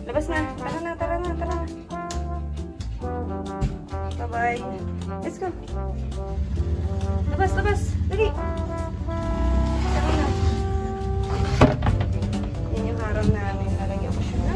Labas na. Tara na, tara na, tara na. Bye-bye. Let's go. Labas, labas. Dali. Tara na. Yan yung harang namin. Lalagyan ko siya na.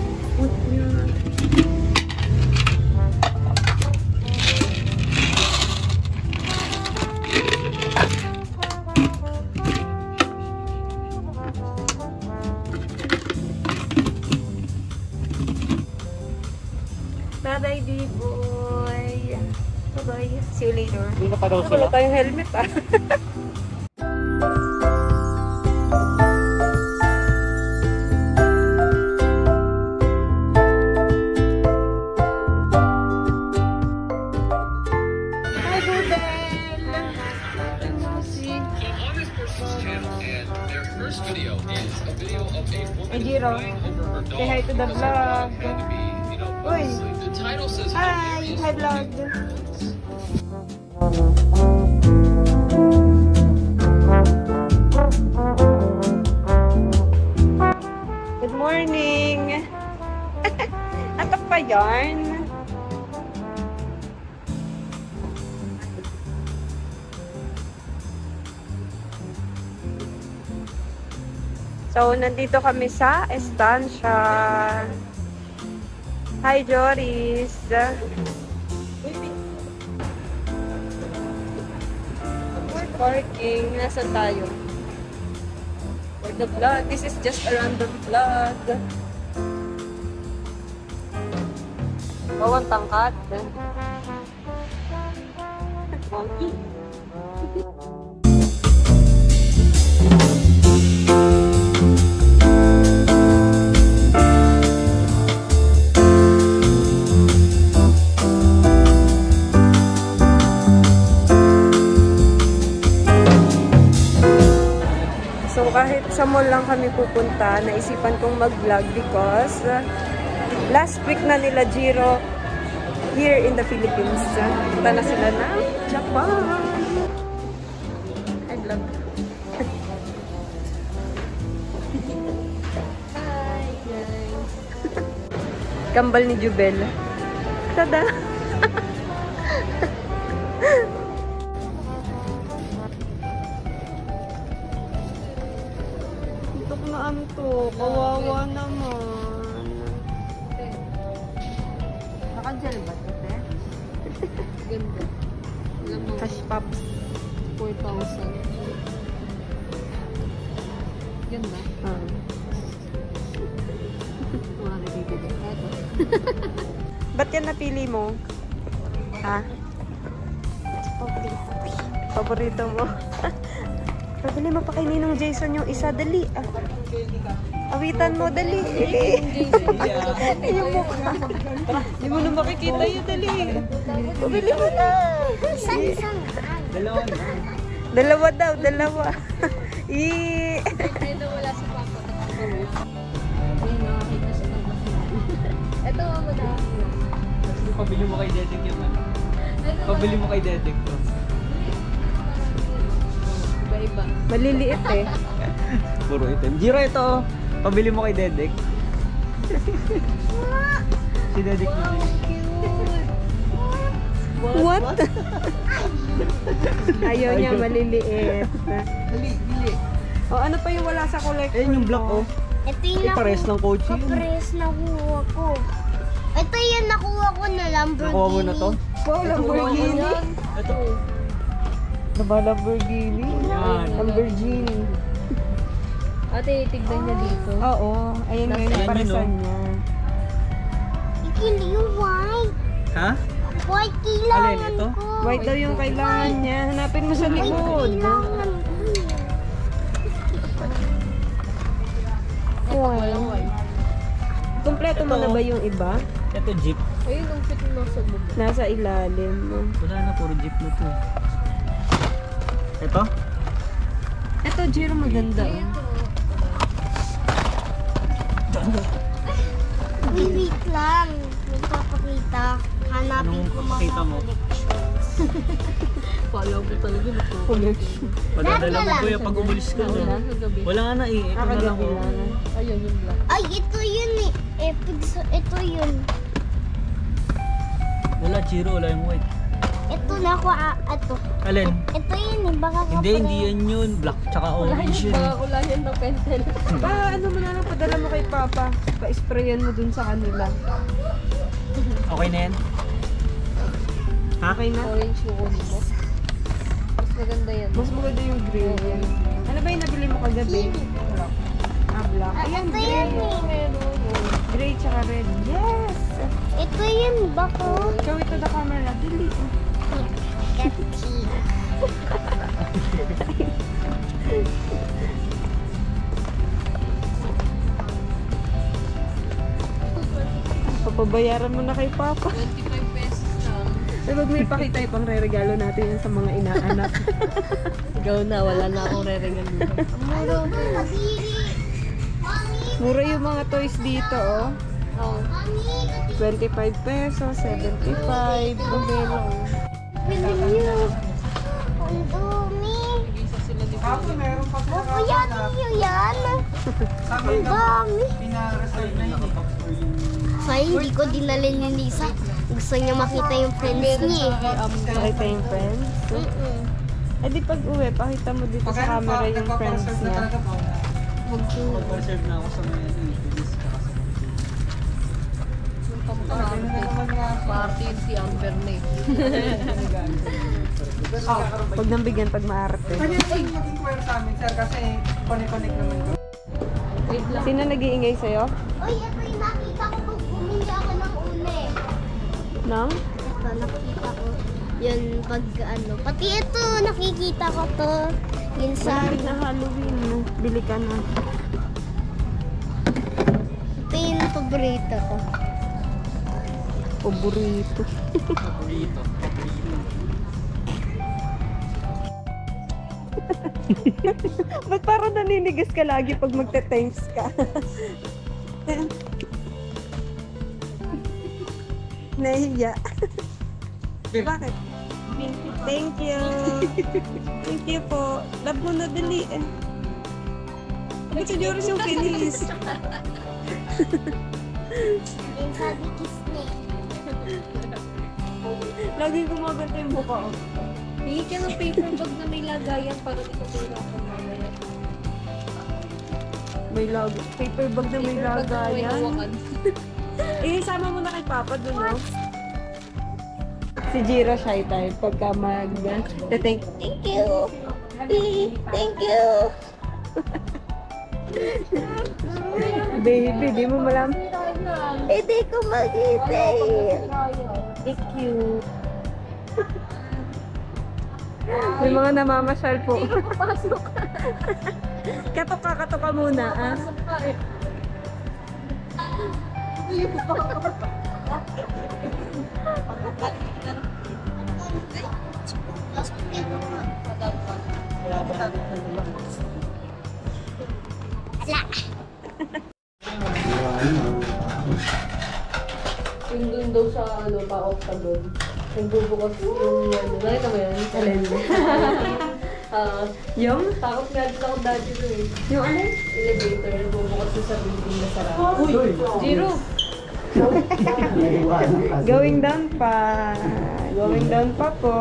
Bye-bye, D-boy. Bye-bye. See you later. Hindi na pa daw sila. Wala tayong helmet, ah. Hi, Google! First video is a video of a woman Hey, Jiro. crying over her dog. Say hi to the It was vlog. going to be, you know, Uy. the title says Hi! Hi, vlog. Good morning! Atak pa yarn? So, nandito kami sa estancia. Hi, Joris! We're parking. Nasaan tayo? For the vlog. This is just a random vlog. Bawang tangkat. Monkey. So kahit sa mall lang kami pupunta, naisipan kong mag-vlog because last week na nila Jiro here in the Philippines. Punta na sila ng Japan. I vlog. Hi guys. Kambal ni Jubel. Tada! To, kawawa naman. Naka-gel ba ito, te? Ganda. Alam mo, Cash pops. 4,000. Ganda. Mga nabibili. Ito. Ba't yan napili mo? Ha? Paborito mo. Dali, mapakainin ng Jason yung isa. Dali. Awitan mo, dali. Yung mukha. Hindi mo na makikita yun, dali. Pabili mo na. Dalawa na. Dalawa daw, dalawa. Ay, wala si Papa. Ayun, nakakita siya ng ito, ako na. Pabili mo kay Dedek yung ano. Pabili mo kay Dedek to. Iba-iba. Maliliit eh. Puro item. Jiro, ito. Pabili mo kay Dedek. Si Dedek mo din. What? Ayaw niya maliliit. Dali, bili. O ano pa yung wala sa collection? Ayun yung black, oh. Ito yung Pares ng coach yun. Pares nakuha ko. Ito yung nakuha ko na Lamborghini. Nakuha mo na to? Wow, Lamborghini. Ito. Ano ba Lamborghini? Yan. Lamborghini. Ate, tignan niya dito. Oo. Ayun nga yung Nasaan paresan yun, niya. Ikili yung white. Ha? White kailangan Alin, ito? ko. White daw yung kailangan niya. Hanapin mo sa likod. Kailangan ko. Kompleto mo na ba yung iba? Ito jeep. Ayun, ang fit mo sa bubong. Nasa ilalim. Wala na, puro jeep na to. Ito? Ito, Jiro, maganda. Wait lang. Magpapakita. Hanapin Anong ko mga pakita mo? collections. Follow mo talaga. Collection. Padadala mo lang. kuya pag umalis ka Wala, na. sa gabi. Wala nga na eh. Ito na lang. Nakagabi Oh. lang. Ayun yung black. Ay, ito yun eh. Epic sa Ito yun. Wala, Chiro. Wala yung white. Ito na ako. Ito. Alin? Ito yun eh. Baka Hindi, hindi yan yun. Black tsaka orange yun. Baka kulayan ng pentel. Ano mo na lang, padala mo kay Papa. Pa-sprayan mo dun sa kanila. Okay na yan? Ha? Okay na? Orange yung kunin mo. Mas maganda yan. Mas maganda yung green yan. Ano ba yung nabili mo kagabi? Black. Black. Ayan, Ito yan gray. eh. Gray tsaka red. Yes! Ito yun. Bako. Show it to the camera. Dali. Kati. Papabayaran mo na kay Papa. 25 pesos lang. Eh, wag may pakita ipang re-regalo natin yan sa mga inaanak. Ikaw na, wala na akong re-regalo. Mura yung mga toys dito, oh. Oh. 25 pesos, 75. Okay lang. Ang dumi. Isa sila ni Ako, meron pa sila. Kuya, niyo yan. Ang dami. Pinareserve na yun. Sayang, hindi ko dinala ni Lisa. Gusto niya makita yung friends niya eh. Pakita yung friends. Eh di pag uwi, pakita mo dito sa camera yung friends niya. Mag-reserve na ako sa mga Philippines. Party si Amber na eh. Pag nambigyan, pag maarte. Pwede yung mag-inquire sa amin, sir, kasi connect naman ko. Wait lang. Sino nag-iingay sa'yo? Uy, ito yung nakita ko pag bumili ako ng una eh. Nang? Ito, nakikita ko. Yun, pag ano. Pati ito, nakikita ko to. Yun sa... Malapit na Halloween. Bili ka na. Ito yung paborito ko. Paborito. Paborito. Ba't parang naninigas ka lagi pag magte-thanks ka? Nahiya. Bakit? Thank you. Thank you po. Love mo na dali eh. Ba't si Joris yung finish? Yung sabi kiss na eh. Lagi gumaganda yung mukha ko. Hingi ka ng paper bag na may lagayan para di ko kailangan mamaya. May paper bag na may Paper bag na may lagayan. hawakan. Eh, sama mo na kay Papa dun, no? Si Jiro shy type pagka thank you. Thank you. Baby, di mo malam. Eh, di ko mag-ite. Thank you. May mga namamasyal po. Pasok. Katok ka muna, ah. Pasok ka eh. Yung dun daw sa ano, pa-octagon. Nagbubukas yung ano. Nakita mo yun? Alin? Yung? Takot nga din ako dati doon eh. Yung alin? Elevator. Nagbubukas yung sa building na sarado. Uy! Zero! Going down pa. Going down pa po.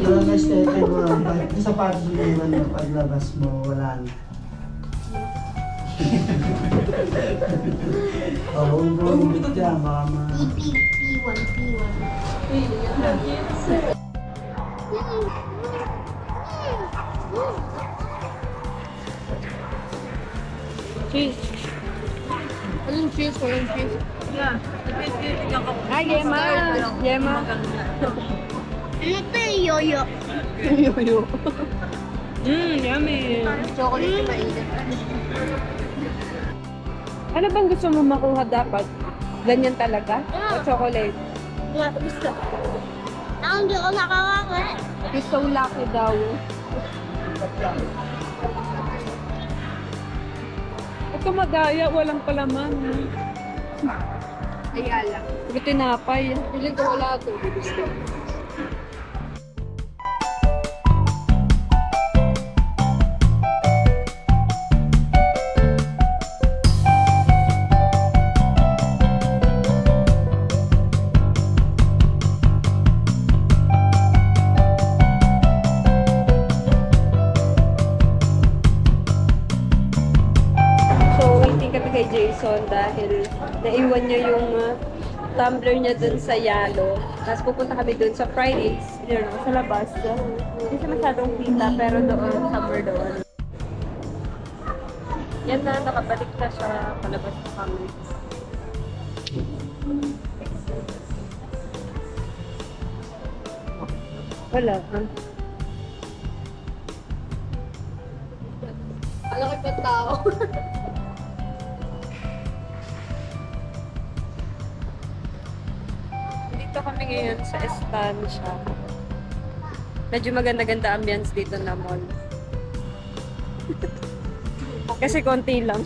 Yung na-stay mo lang, sa party naman yung paglabas mo, wala na. Oo, bumibig ka, baka P1, P1. Cheese. Anong cheese? Walang cheese. Ay, Yema. Yema. Ano to yung yoyo? Yoyo. Yummy. Chocolate yung mainit. Ano bang gusto mo makuha dapat? Ganyan talaga? O chocolate? Gusto. Ako hindi ko nakakaka. You're so lucky daw. Ito madaya, walang palaman. Ayala. Ito tinapay. Piling ko wala ito. Naiwan niya yung tumbler niya dun sa Yalo. Tapos pupunta kami dun sa Fridays. Yun, sa labas. Hindi siya masyadong kita, pero doon, somewhere doon. Yan na, nakabalik na siya. Palabas na kami. Wala. Alaki pa tao. Dito kami ngayon sa Estancia. Medyo maganda-ganda ambience dito na mall. Kasi konti lang.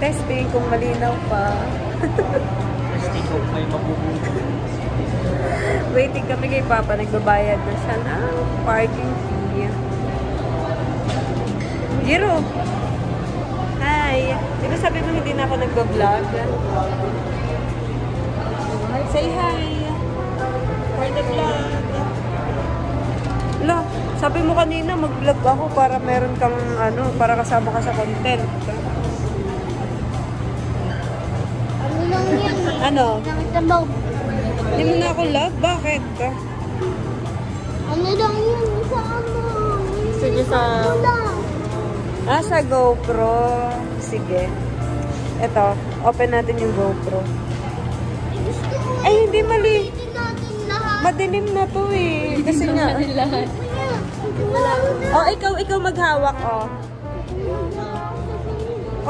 Testing kung malinaw pa. Testing kung may mabubuhay. Waiting kami kay Papa. Nagbabayad na siya ng parking fee. Jiro! Hi! Di ba sabi mo hindi na ako nagbablog? Say hi! For the vlog! Lo, sabi mo kanina mag-vlog ako para meron kang para kasama ka sa content. Ano? Hindi mo na ako love? Bakit? Ano lang yun sa Sige sa... sa GoPro. Sige. Ito, open natin yung GoPro. Ay, hindi mali. Madilim na to eh. Kasi nga... Oh, ikaw maghawak, oh.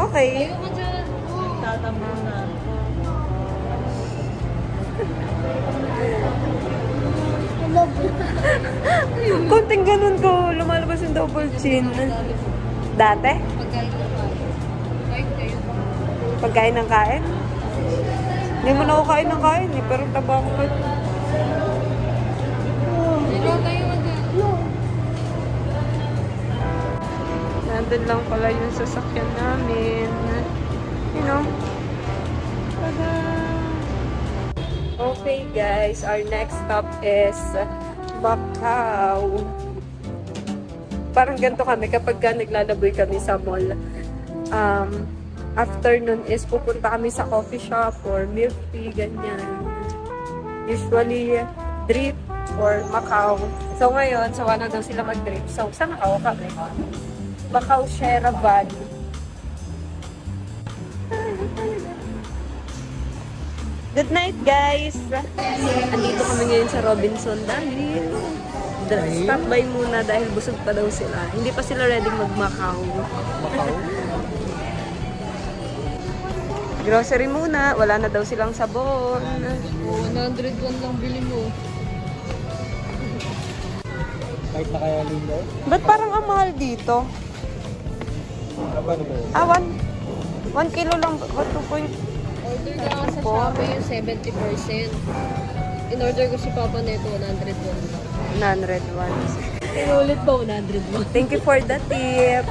Okay. Tatama na. Kunting ganun ko, lumalabas yung double chin. Dati? Pagkain ng kain? Hindi mo na ako kain ng kain eh, pero taba ko. Nandun lang pala yung sasakyan namin. You know? Tada! Okay guys, our next stop is Macau. Parang ganito kami kapag naglalaboy kami sa mall. Afternoon is pupunta kami sa coffee shop or milk tea, ganyan. Usually, drip or Macau. So ngayon, sawa na daw sila mag-drip. So, sa Macau kami. Macau Sierra Valley. Good night, guys! Andito kami ngayon sa Robinson dahil stop by muna dahil busog pa daw sila. Hindi pa sila ready mag-Macau. Grocery muna. Wala na daw silang sabon. 101 lang bili mo. Kahit na kaya lindaw? Ba't parang ang mahal dito? Ano ba yun? 1 kilo lang. 2.5. Order na ako sa Shopee yung 70%. In-order ko si Papa Neto 101. 101. Inulit ba 101? Thank you for the tip.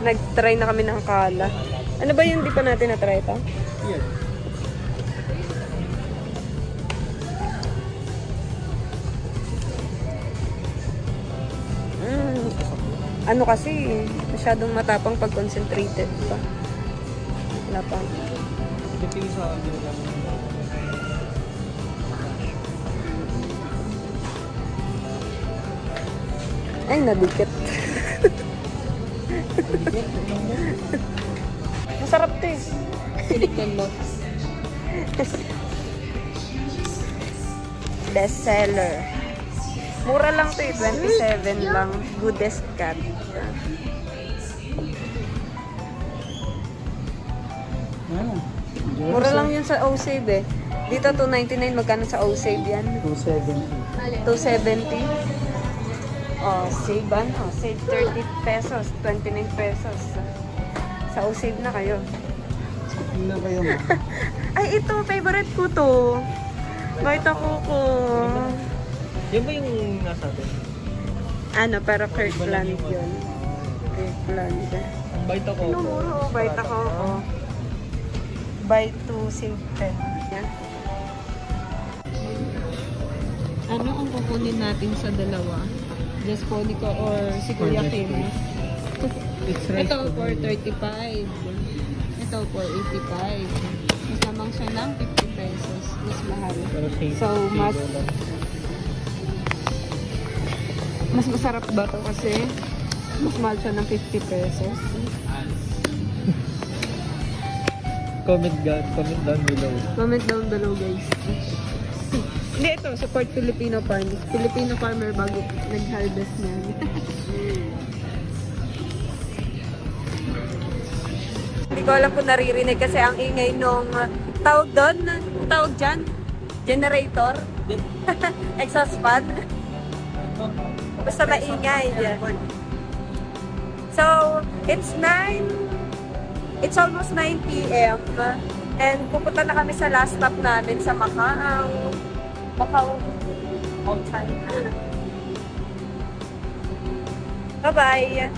Nag-try na kami ng kala. Ano ba yung di pa natin na-try ito? Yan. Ano kasi, masyadong matapang pag concentrated pa. Wala pa. Ito yung sa amin lang. Ay, nadikit. Masarap to eh. Silikon mo. Best seller. Mura lang to eh. 27 lang. Goodest cat. Ano? Mura lang yun sa O-Save eh. Dito 299. Magkano sa O-Save yan? 270. 270. Oh, save ano? Save 30 pesos. 29 pesos. Sa O-Save na kayo. Hindi na kayo mo. Ay, ito. Favorite ko to. Vita Coco. Yan ba yung nasa atin? Ano, pero Kirkland yun. Kirkland. Ang bite ako. Ano mo? Vita Coco. Buy 2, save 10. Yan. Ano ang kukunin natin sa dalawa? Just Ponico or si Kuya Kim? Ito for 35. Ito for 85. Mas lamang siya ng 50 pesos. Mas mahal. So, mas masarap ba ito kasi mas mahal siya ng 50 pesos. Comment down below. Comment down below, guys. Hindi, ito. Support Filipino farmers. Filipino farmer bago nag-harvest niya. Hindi ko alam kung naririnig kasi ang ingay nung tawag doon. Tawag dyan? Generator? Exhaust fan? Basta maingay. So, it's almost 9 p.m. And pupunta na kami sa last stop namin sa Macau. All time. Bye-bye!